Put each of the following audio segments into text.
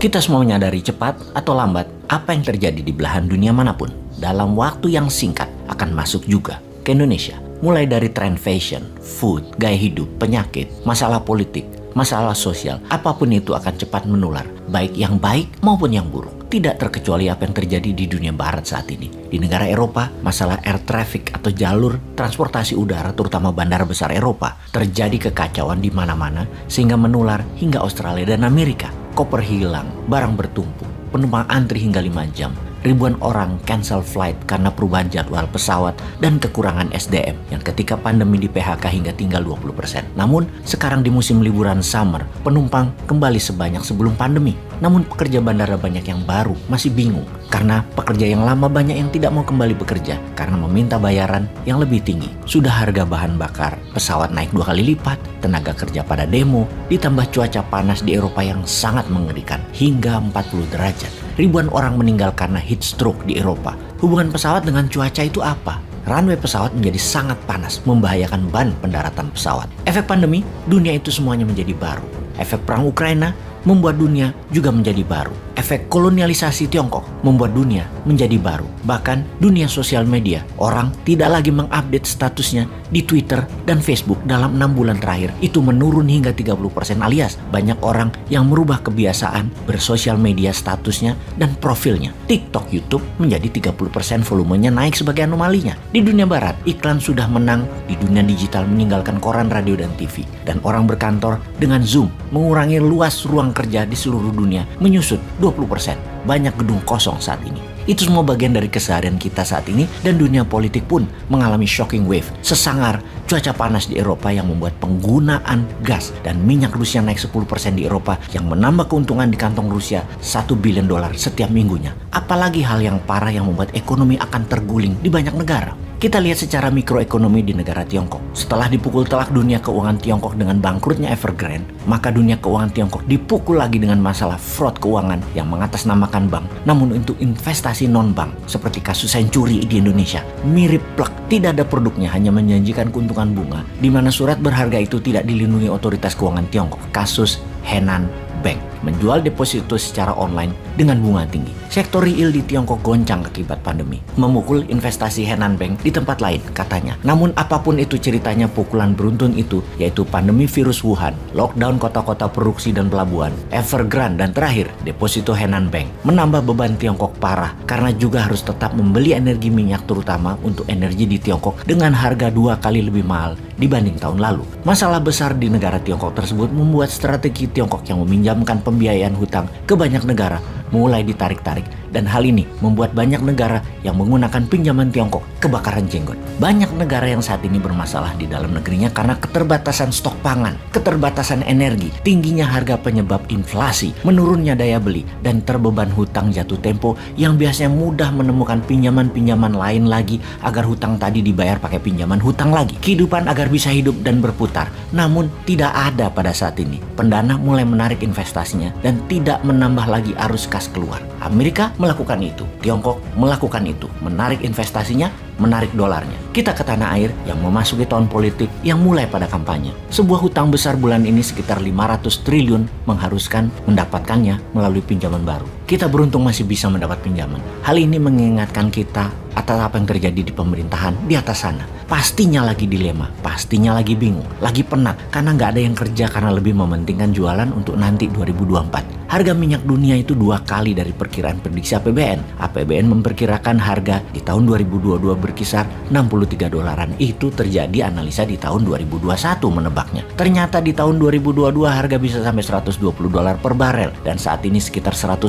Kita semua menyadari cepat atau lambat apa yang terjadi di belahan dunia manapun dalam waktu yang singkat akan masuk juga ke Indonesia. Mulai dari tren fashion, food, gaya hidup, penyakit, masalah politik, masalah sosial, apapun itu akan cepat menular, baik yang baik maupun yang buruk. Tidak terkecuali apa yang terjadi di dunia barat saat ini. Di negara Eropa, masalah air traffic atau jalur transportasi udara terutama bandara besar Eropa terjadi kekacauan di mana-mana sehingga menular hingga Australia dan Amerika. Koper hilang, barang bertumpuk, penumpang antri hingga 5 jam. Ribuan orang cancel flight karena perubahan jadwal pesawat dan kekurangan SDM yang ketika pandemi di PHK hingga tinggal 20%. Namun sekarang di musim liburan summer, penumpang kembali sebanyak sebelum pandemi. Namun pekerja bandara banyak yang baru masih bingung karena pekerja yang lama banyak yang tidak mau kembali bekerja karena meminta bayaran yang lebih tinggi. Sudah harga bahan bakar pesawat naik 2 kali lipat, tenaga kerja pada demo, ditambah cuaca panas di Eropa yang sangat mengerikan hingga 40 derajat. Ribuan orang meninggal karena heat stroke di Eropa. Hubungan pesawat dengan cuaca itu apa? Runway pesawat menjadi sangat panas, membahayakan ban pendaratan pesawat. Efek pandemi, dunia itu semuanya menjadi baru. Efek perang Ukraina membuat dunia juga menjadi baru. Efek kolonialisasi Tiongkok membuat dunia menjadi baru. Bahkan dunia sosial media, orang tidak lagi mengupdate statusnya di Twitter dan Facebook dalam 6 bulan terakhir. Itu menurun hingga 30% alias banyak orang yang merubah kebiasaan bersosial media statusnya dan profilnya. TikTok, YouTube menjadi 30% volumenya naik sebagai anomalinya. Di dunia barat, iklan sudah menang, di dunia digital meninggalkan koran, radio, dan TV. Dan orang berkantor dengan Zoom mengurangi luas ruang kerja di seluruh dunia menyusut 20%. Banyak gedung kosong saat ini. Itu semua bagian dari keseharian kita saat ini dan dunia politik pun mengalami shocking wave. Sesangar cuaca panas di Eropa yang membuat penggunaan gas dan minyak Rusia naik 10% di Eropa yang menambah keuntungan di kantong Rusia $1 billion setiap minggunya. Apalagi hal yang parah yang membuat ekonomi akan terguling di banyak negara. Kita lihat secara mikroekonomi di negara Tiongkok. Setelah dipukul telak dunia keuangan Tiongkok dengan bangkrutnya Evergrande, maka dunia keuangan Tiongkok dipukul lagi dengan masalah fraud keuangan yang mengatasnamakan bank, namun untuk investasi non-bank, seperti kasus Century di Indonesia. Mirip plek, tidak ada produknya, hanya menjanjikan keuntungan bunga, di mana surat berharga itu tidak dilindungi otoritas keuangan Tiongkok. Kasus Henan Bank menjual deposito secara online dengan bunga tinggi. Sektor real di Tiongkok goncang akibat pandemi, memukul investasi Henan Bank di tempat lain katanya. Namun apapun itu ceritanya, pukulan beruntun itu yaitu pandemi virus Wuhan, lockdown kota-kota produksi dan pelabuhan, Evergrande, dan terakhir deposito Henan Bank menambah beban Tiongkok parah karena juga harus tetap membeli energi minyak terutama untuk energi di Tiongkok dengan harga 2 kali lebih mahal dibanding tahun lalu. Masalah besar di negara Tiongkok tersebut membuat strategi Tiongkok yang meminjamkan pembiayaan hutang ke banyak negara mulai ditarik-tarik, dan hal ini membuat banyak negara yang menggunakan pinjaman Tiongkok kebakaran jenggot. Banyak negara yang saat ini bermasalah di dalam negerinya karena keterbatasan stok pangan, keterbatasan energi, tingginya harga penyebab inflasi, menurunnya daya beli, dan terbeban hutang jatuh tempo yang biasanya mudah menemukan pinjaman-pinjaman lain lagi agar hutang tadi dibayar pakai pinjaman hutang lagi. Kehidupan agar bisa hidup dan berputar, namun tidak ada pada saat ini. Pendana mulai menarik investasinya dan tidak menambah lagi arus kas keluar. Amerika melakukan itu, Tiongkok melakukan itu, menarik investasinya, menarik dolarnya. Kita ke tanah air yang memasuki tahun politik yang mulai pada kampanye. Sebuah hutang besar bulan ini sekitar 500 triliun mengharuskan mendapatkannya melalui pinjaman baru. Kita beruntung masih bisa mendapat pinjaman. Hal ini mengingatkan kita atas apa yang terjadi di pemerintahan di atas sana. Pastinya lagi dilema, pastinya lagi bingung, lagi penat karena nggak ada yang kerja karena lebih mementingkan jualan untuk nanti 2024. Harga minyak dunia itu 2 kali dari perkiraan prediksi APBN. APBN memperkirakan harga di tahun 2022 berkisar $63. Itu terjadi analisa di tahun 2021 menebaknya. Ternyata di tahun 2022 harga bisa sampai $120 per barel dan saat ini sekitar $100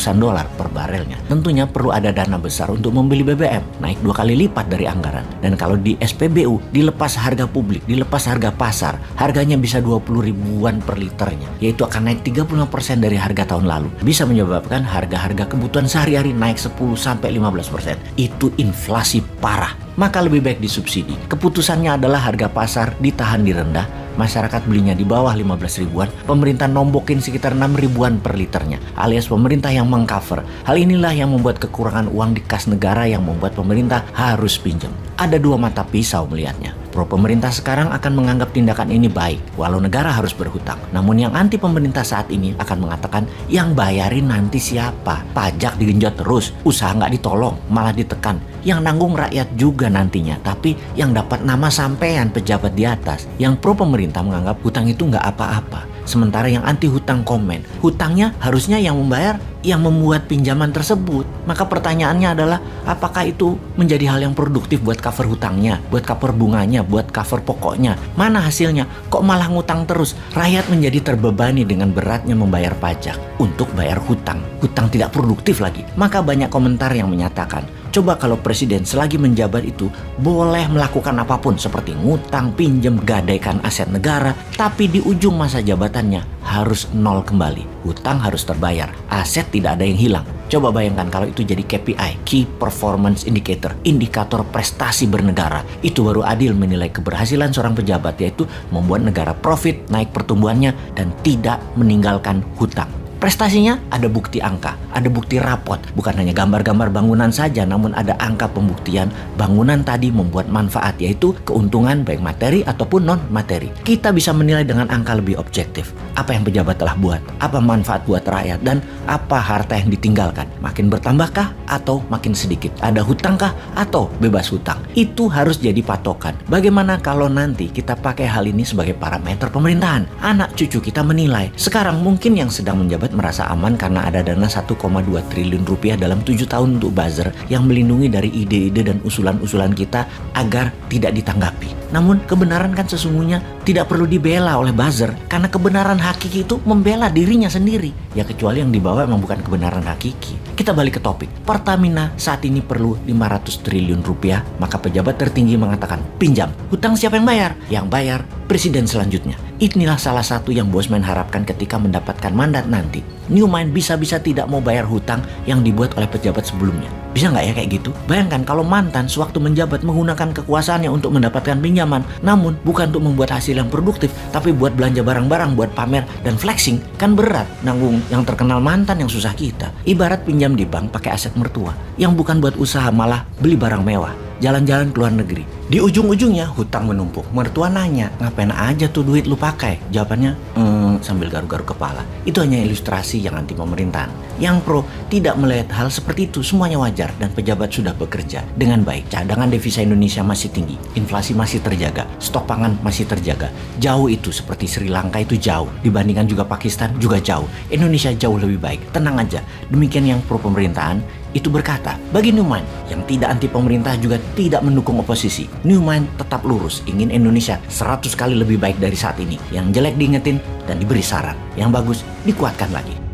per barelnya. Tentunya perlu ada dana besar untuk membeli BBM, naik 2 kali lipat dari anggaran. Dan kalau di SPBU dilepas harga publik, dilepas harga pasar, harganya bisa 20 ribuan per liternya, yaitu akan naik 35% dari harga tahun lalu. Bisa menyebabkan harga-harga kebutuhan sehari-hari naik 10-15%. Itu inflasi parah. Maka lebih baik disubsidi. Keputusannya adalah harga pasar ditahan di rendah, masyarakat belinya di bawah 15 ribuan, pemerintah nombokin sekitar 6 ribuan per liternya, alias pemerintah yang mengcover. Hal inilah yang membuat kekurangan uang di kas negara yang membuat pemerintah harus pinjam. Ada 2 mata pisau melihatnya. Pro pemerintah sekarang akan menganggap tindakan ini baik, walau negara harus berhutang. Namun yang anti pemerintah saat ini akan mengatakan yang bayarin nanti siapa? Pajak digenjot terus, usaha nggak ditolong, malah ditekan. Yang nanggung rakyat juga nantinya, tapi yang dapat nama sampean pejabat di atas. Yang pro pemerintah menganggap hutang itu nggak apa-apa. Sementara yang anti hutang komen, hutangnya harusnya yang membayar yang membuat pinjaman tersebut. Maka pertanyaannya adalah, apakah itu menjadi hal yang produktif buat cover hutangnya, buat cover bunganya, buat cover pokoknya? Mana hasilnya? Kok malah ngutang terus? Rakyat menjadi terbebani dengan beratnya membayar pajak untuk bayar hutang. Hutang tidak produktif lagi. Maka banyak komentar yang menyatakan, coba kalau presiden selagi menjabat itu boleh melakukan apapun seperti ngutang, pinjam, gadaikan aset negara, tapi di ujung masa jabatannya harus nol kembali. Hutang harus terbayar, aset tidak ada yang hilang. Coba bayangkan kalau itu jadi KPI, Key Performance Indicator, indikator prestasi bernegara. Itu baru adil menilai keberhasilan seorang pejabat, yaitu membuat negara profit, naik pertumbuhannya, dan tidak meninggalkan hutang. Prestasinya ada bukti angka, ada bukti rapot, bukan hanya gambar-gambar bangunan saja, namun ada angka pembuktian bangunan tadi membuat manfaat, yaitu keuntungan baik materi ataupun non-materi. Kita bisa menilai dengan angka lebih objektif. Apa yang pejabat telah buat, apa manfaat buat rakyat, dan apa harta yang ditinggalkan. Makin bertambahkah atau makin sedikit? Ada hutangkah atau bebas hutang? Itu harus jadi patokan. Bagaimana kalau nanti kita pakai hal ini sebagai parameter pemerintahan? Anak cucu kita menilai. Sekarang mungkin yang sedang menjabat merasa aman karena ada dana 1,2 triliun rupiah dalam 7 tahun untuk buzzer yang melindungi dari ide-ide dan usulan-usulan kita agar tidak ditanggapi. Namun kebenaran kan sesungguhnya tidak perlu dibela oleh buzzer, karena kebenaran hakiki itu membela dirinya sendiri. Ya kecuali yang dibawa memang bukan kebenaran hakiki. Kita balik ke topik. Pertamina saat ini perlu 500 triliun rupiah, maka pejabat tertinggi mengatakan pinjam. Hutang siapa yang bayar? Yang bayar presiden selanjutnya. Inilah salah satu yang Bosman harapkan ketika mendapatkan mandat nanti. Newmind bisa-bisa tidak mau bayar hutang yang dibuat oleh pejabat sebelumnya. Bisa nggak ya kayak gitu? Bayangkan kalau mantan sewaktu menjabat menggunakan kekuasaannya untuk mendapatkan pinjaman, namun bukan untuk membuat hasil yang produktif, tapi buat belanja barang-barang, buat pamer dan flexing. Kan berat nanggung yang terkenal mantan yang susah kita. Ibarat pinjam di bank pakai aset mertua, yang bukan buat usaha malah beli barang mewah, jalan-jalan ke luar negeri. Di ujung-ujungnya hutang menumpuk. Mertua nanya, ngapain aja tuh duit lu pakai? Jawabannya, sambil garuk-garuk kepala. Itu hanya ilustrasi yang anti pemerintahan. Yang pro tidak melihat hal seperti itu, semuanya wajar dan pejabat sudah bekerja dengan baik. Cadangan devisa Indonesia masih tinggi, inflasi masih terjaga, stok pangan masih terjaga. Jauh itu seperti Sri Lanka itu jauh, dibandingkan juga Pakistan juga jauh. Indonesia jauh lebih baik, tenang aja. Demikian yang pro pemerintahan itu berkata, bagi Newmind yang tidak anti pemerintah juga tidak mendukung oposisi, Newmind tetap lurus, ingin Indonesia 100 kali lebih baik dari saat ini. Yang jelek diingetin dan diberi saran, yang bagus dikuatkan lagi.